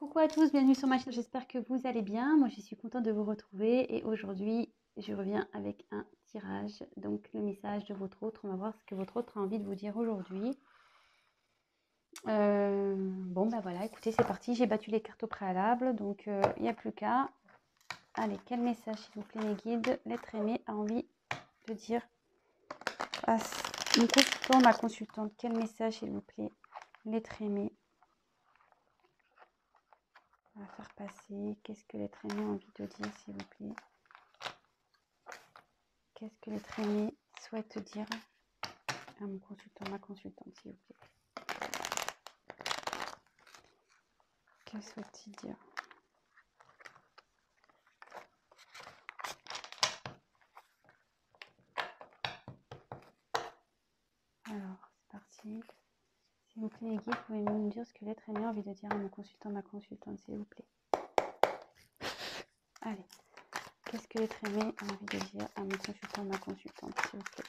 Coucou à tous, bienvenue sur ma chaîne, j'espère que vous allez bien. Moi je suis contente de vous retrouver et aujourd'hui je reviens avec un tirage, donc le message de votre autre. On va voir ce que votre autre a envie de vous dire aujourd'hui. Bon bah voilà, écoutez, c'est parti, j'ai battu les cartes au préalable, donc il n'y a plus qu'à. Allez, quel message s'il vous plaît mes guides, l'être aimé a envie de dire à mon consultant, ma consultante, quel message s'il vous plaît, l'être aimé va faire passer. Qu'est-ce que l'être aimé a envie de dire s'il vous plaît? Qu'est-ce que l'être aimé souhaite dire à mon consultant, ma consultante, s'il vous plaît? Que souhaite-t-il dire? Alors, c'est parti. S'il vous plaît, les guides, pouvez-vous me dire ce que l'être aimé a envie de dire à mon consultant, ma consultante, s'il vous plaît? Allez. Qu'est-ce que l'être aimé a envie de dire à mon consultant, ma consultante, s'il vous plaît?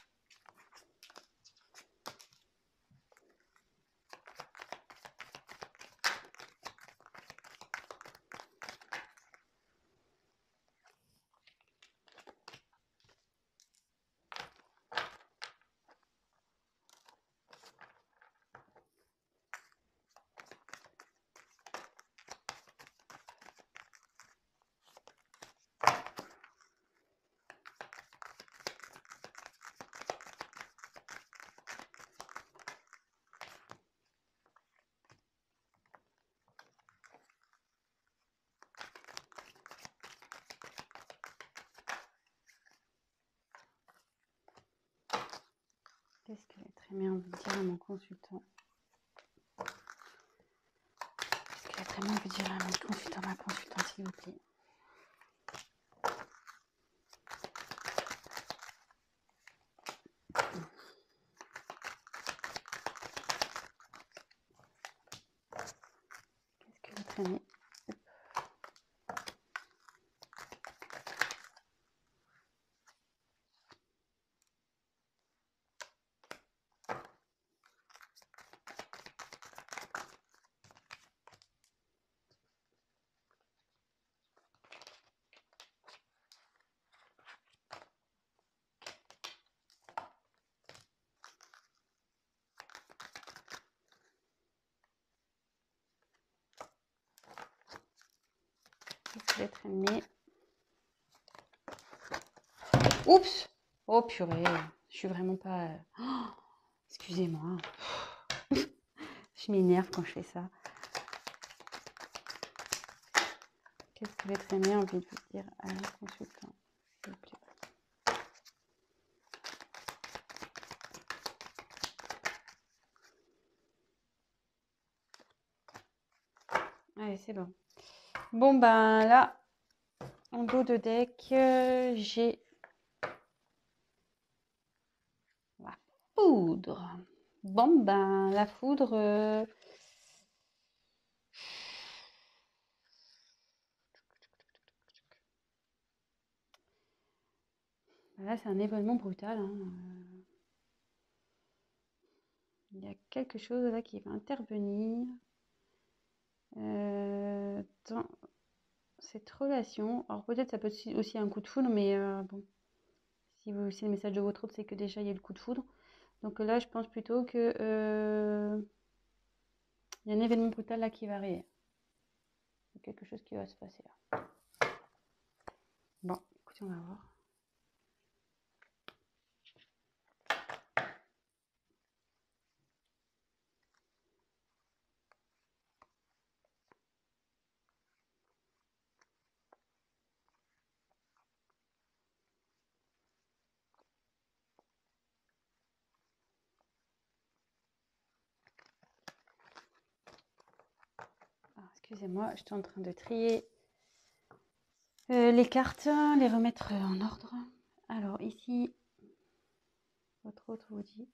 Qu'est-ce que l'être aimé a envie de dire à mon consultant? Qu'est-ce que l'être aimé a envie de dire à mon consultant, ma consultante, s'il vous plaît? Qu'est-ce que l'être aimé? Qu'est-ce que l'être aimé? Oups! Oh purée, je suis vraiment pas... Oh, excusez-moi. Je m'énerve quand je fais ça. Qu'est-ce que l'être aimé a envie de vous dire à mon consultant, s'il vous plaît? Allez, c'est bon. Bon, ben là, en dos de deck, j'ai la foudre. Bon, ben la foudre... Là, c'est un événement brutal. Hein. Il y a quelque chose là qui va intervenir dans cette relation. Alors peut-être ça peut être aussi un coup de foudre, mais bon, si le message de votre autre, c'est que déjà il y a le coup de foudre. Donc là, je pense plutôt que il y a un événement brutal là qui va arriver. Il y a quelque chose qui va se passer là. Bon, écoutez, on va voir. Excusez-moi, je suis en train de trier les cartes, les remettre en ordre. Alors ici, votre autre vous dit.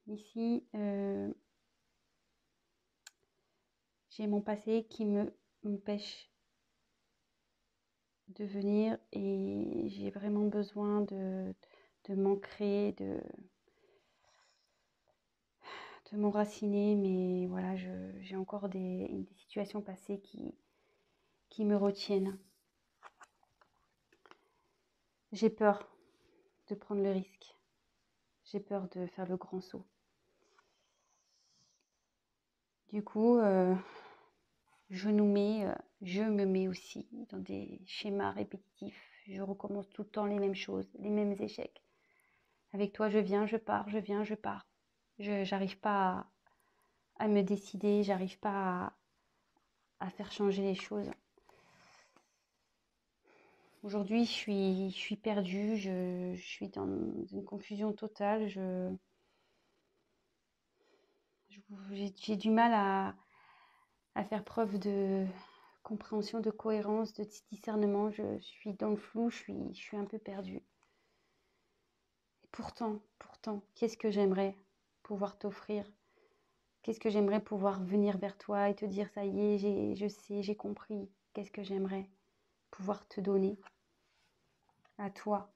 Ici, j'ai mon passé qui m'empêche de venir et j'ai vraiment besoin de m'ancrer, de m'enraciner. Mais voilà, j'ai encore des situations passées qui me retiennent. J'ai peur de prendre le risque. J'ai peur de faire le grand saut. Du coup, je me mets aussi dans des schémas répétitifs. Je recommence tout le temps les mêmes choses, les mêmes échecs. Avec toi, je viens, je pars, je viens, je pars. J'arrive pas à me décider, j'arrive pas à faire changer les choses. Aujourd'hui, je suis perdue, je suis dans une confusion totale. J'ai du mal à faire preuve de compréhension, de cohérence, de discernement. Je suis dans le flou, je suis un peu perdue. Et pourtant, qu'est-ce que j'aimerais pouvoir t'offrir? Qu'est-ce que j'aimerais pouvoir venir vers toi et te dire, ça y est, je sais, j'ai compris. Qu'est-ce que j'aimerais pouvoir te donner à toi,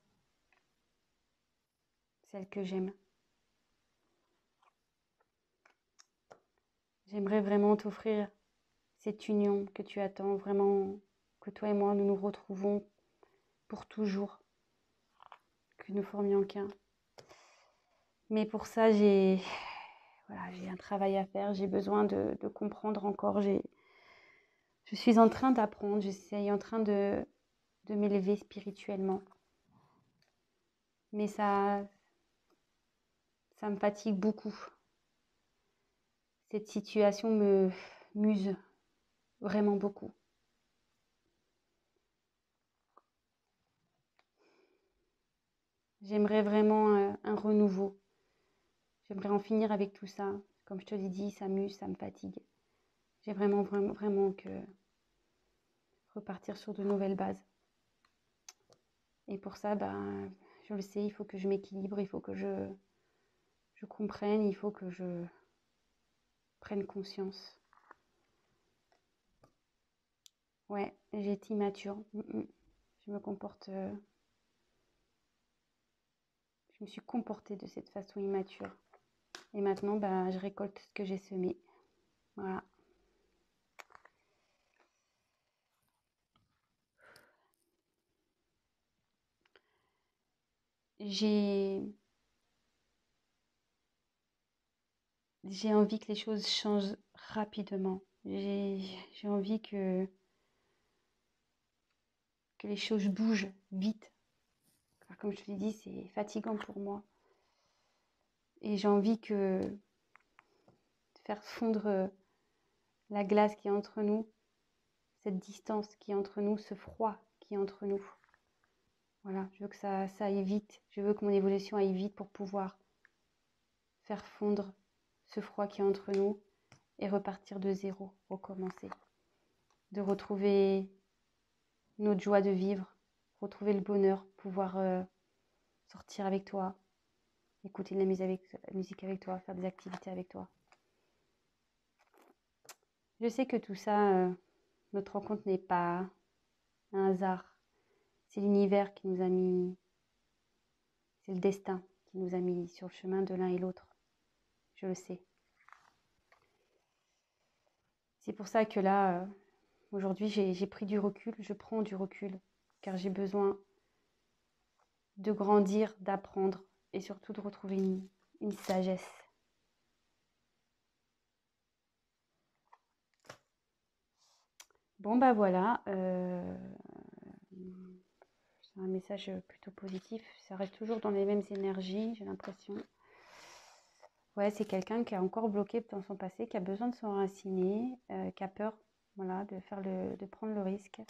celle que j'aime. J'aimerais vraiment t'offrir cette union que tu attends, vraiment que toi et moi, nous nous retrouvons pour toujours, que nous formions qu'un. Mais pour ça, j'ai un travail à faire, j'ai besoin de comprendre encore. Je suis en train d'apprendre, je suis en train de m'élever spirituellement. Mais ça me fatigue beaucoup. Cette situation me muse vraiment beaucoup. J'aimerais vraiment un renouveau. J'aimerais en finir avec tout ça. Comme je te l'ai dit, ça muse, ça me fatigue. J'ai vraiment que repartir sur de nouvelles bases. Et pour ça, je le sais, il faut que je m'équilibre, il faut que je comprenne, il faut que je prenne conscience. Ouais, j'ai été immature. Je me suis comportée de cette façon immature. Et maintenant, je récolte ce que j'ai semé. Voilà. J'ai envie que les choses changent rapidement. J'ai envie que les choses bougent vite. Car comme je te l'ai dit, c'est fatigant pour moi. Et j'ai envie de faire fondre la glace qui est entre nous, cette distance qui est entre nous, ce froid qui est entre nous. Voilà, je veux que ça aille vite. Je veux que mon évolution aille vite pour pouvoir faire fondre ce froid qui est entre nous et repartir de zéro, recommencer. De retrouver notre joie de vivre, retrouver le bonheur, pouvoir sortir avec toi, écouter de la musique avec toi, faire des activités avec toi. Je sais que tout ça, notre rencontre n'est pas un hasard. C'est l'univers qui nous a mis, c'est le destin qui nous a mis sur le chemin de l'un et l'autre. Je le sais. C'est pour ça que là, aujourd'hui, j'ai pris du recul, je prends du recul, car j'ai besoin de grandir, d'apprendre et surtout de retrouver une sagesse. Bon, voilà. C'est un message plutôt positif. Ça reste toujours dans les mêmes énergies, j'ai l'impression. Ouais, c'est quelqu'un qui est encore bloqué dans son passé, qui a besoin de s'enraciner, qui a peur, voilà, de prendre le risque.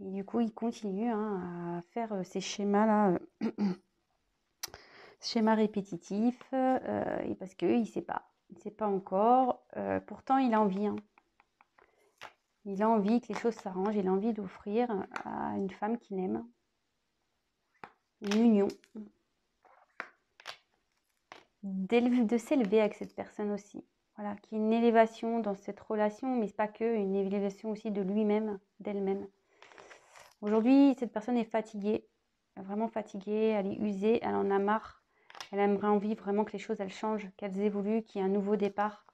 Et du coup, il continue à faire ces schémas-là, schémas répétitifs, et parce qu'il ne sait pas. Il ne sait pas encore. Pourtant, il a envie. Il a envie que les choses s'arrangent. Il a envie d'offrir à une femme qu'il aime une union. De s'élever avec cette personne aussi. Voilà, qu'il y ait une élévation dans cette relation, mais c'est pas que, une élévation aussi de lui-même, d'elle-même. Aujourd'hui, cette personne est fatiguée, vraiment fatiguée, elle est usée, elle en a marre. Elle aimerait envie vraiment que les choses, elles changent, qu'elles évoluent, qu'il y ait un nouveau départ.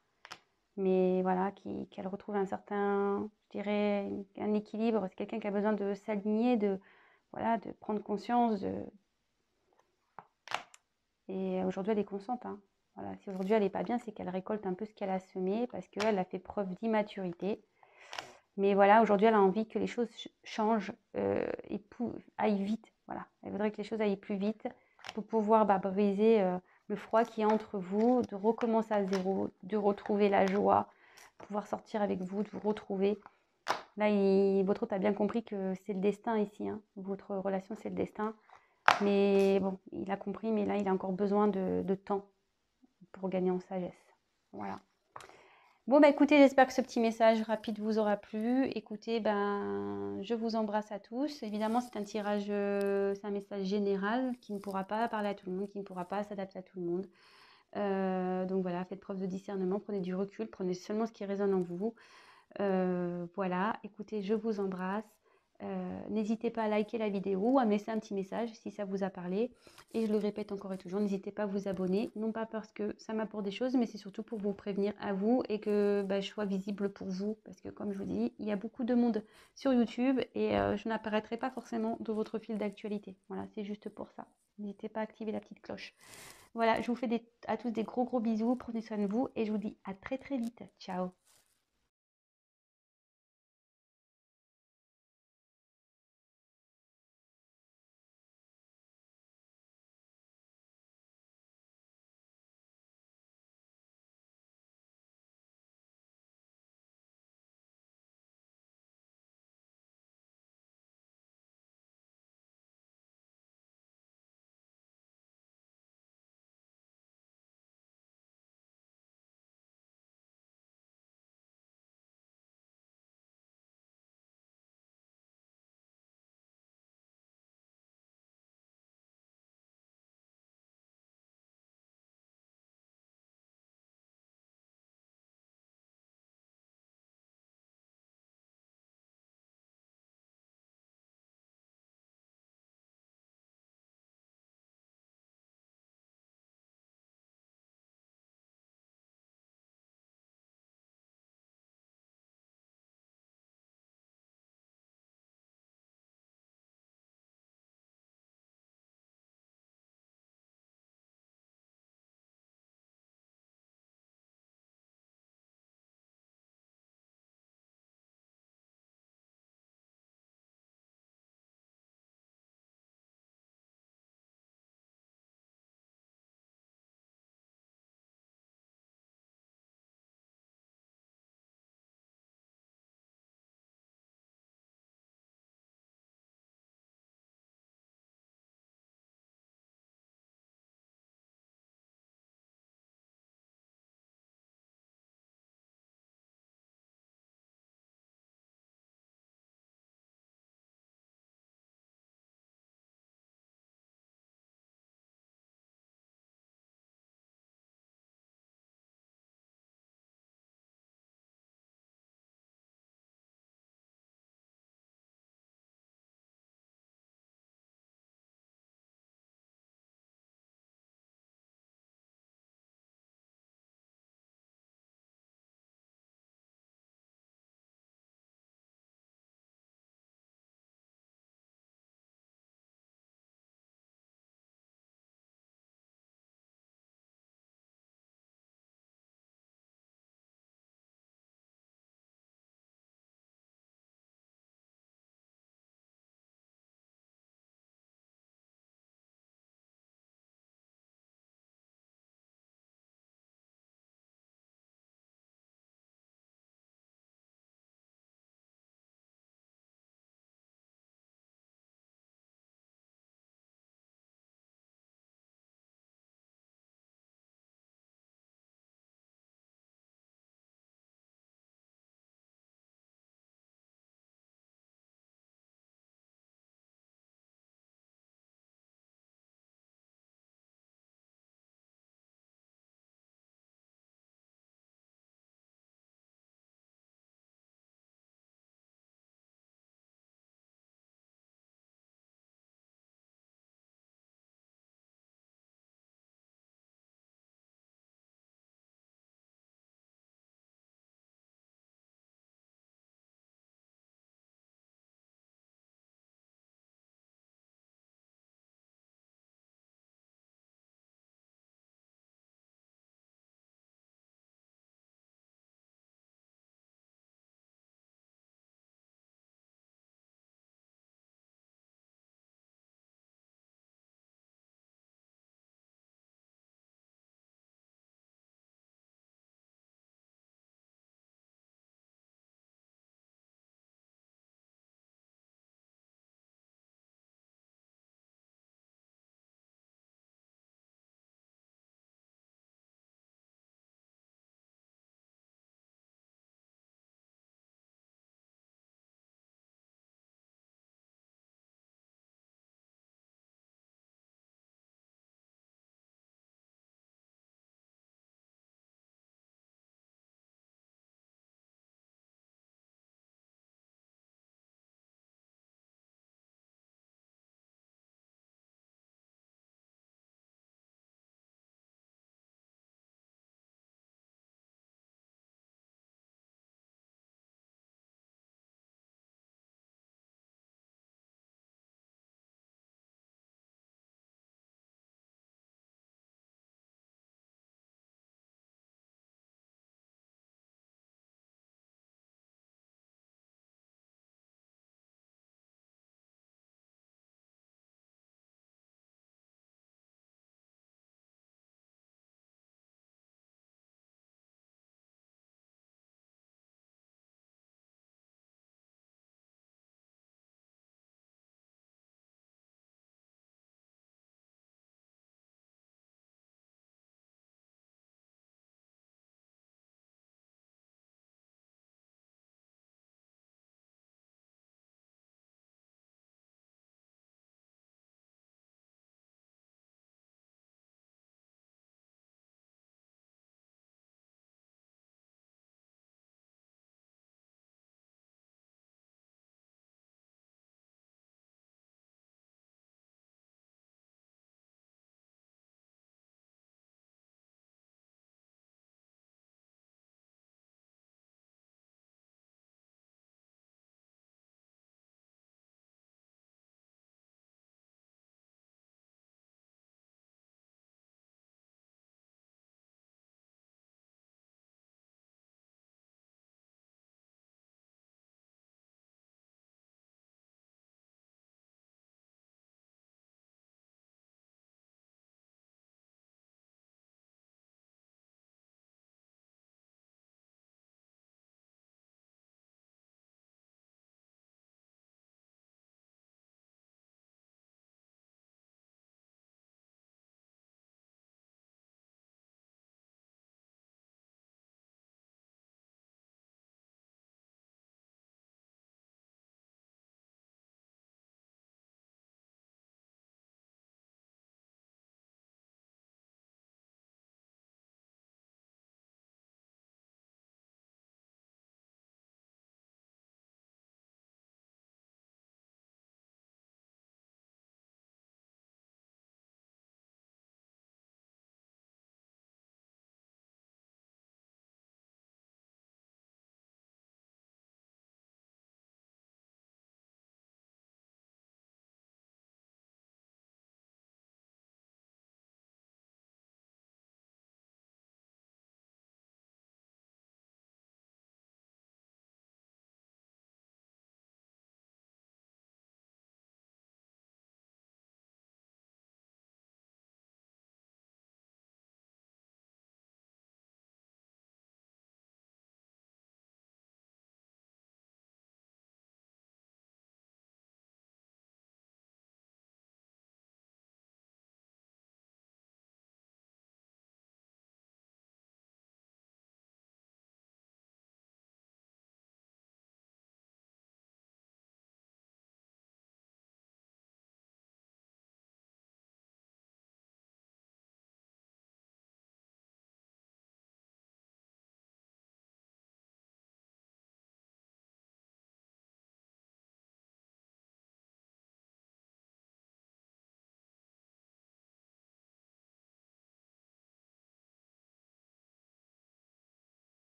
Mais voilà, qu'elle retrouve un certain, je dirais, un équilibre. C'est quelqu'un qui a besoin de s'aligner, voilà, de prendre conscience. Et aujourd'hui, elle est consciente, hein. Voilà, si aujourd'hui elle n'est pas bien, c'est qu'elle récolte un peu ce qu'elle a semé parce qu'elle a fait preuve d'immaturité. Mais voilà, aujourd'hui, elle a envie que les choses changent et aillent vite. Voilà, elle voudrait que les choses aillent plus vite pour pouvoir briser le froid qui est entre vous, de recommencer à zéro, de retrouver la joie, pouvoir sortir avec vous, de vous retrouver. Là, votre hôte a bien compris que c'est le destin ici, hein. Votre relation, c'est le destin. Mais bon, il a compris, mais là, il a encore besoin de temps pour gagner en sagesse. Voilà. Bon, écoutez, j'espère que ce petit message rapide vous aura plu. Écoutez, je vous embrasse à tous. Évidemment, c'est un tirage, c'est un message général qui ne pourra pas parler à tout le monde, qui ne pourra pas s'adapter à tout le monde. Donc voilà, faites preuve de discernement, prenez du recul, prenez seulement ce qui résonne en vous. Voilà, écoutez, je vous embrasse. N'hésitez pas à liker la vidéo ou à me laisser un petit message si ça vous a parlé. Et je le répète encore et toujours, n'hésitez pas à vous abonner. Non pas parce que ça m'apporte des choses, mais c'est surtout pour vous prévenir à vous et que je sois visible pour vous. Parce que comme je vous dis, il y a beaucoup de monde sur YouTube et je n'apparaîtrai pas forcément dans votre fil d'actualité. Voilà, c'est juste pour ça. N'hésitez pas à activer la petite cloche. Voilà, je vous fais à tous des gros bisous. Prenez soin de vous et je vous dis à très vite. Ciao.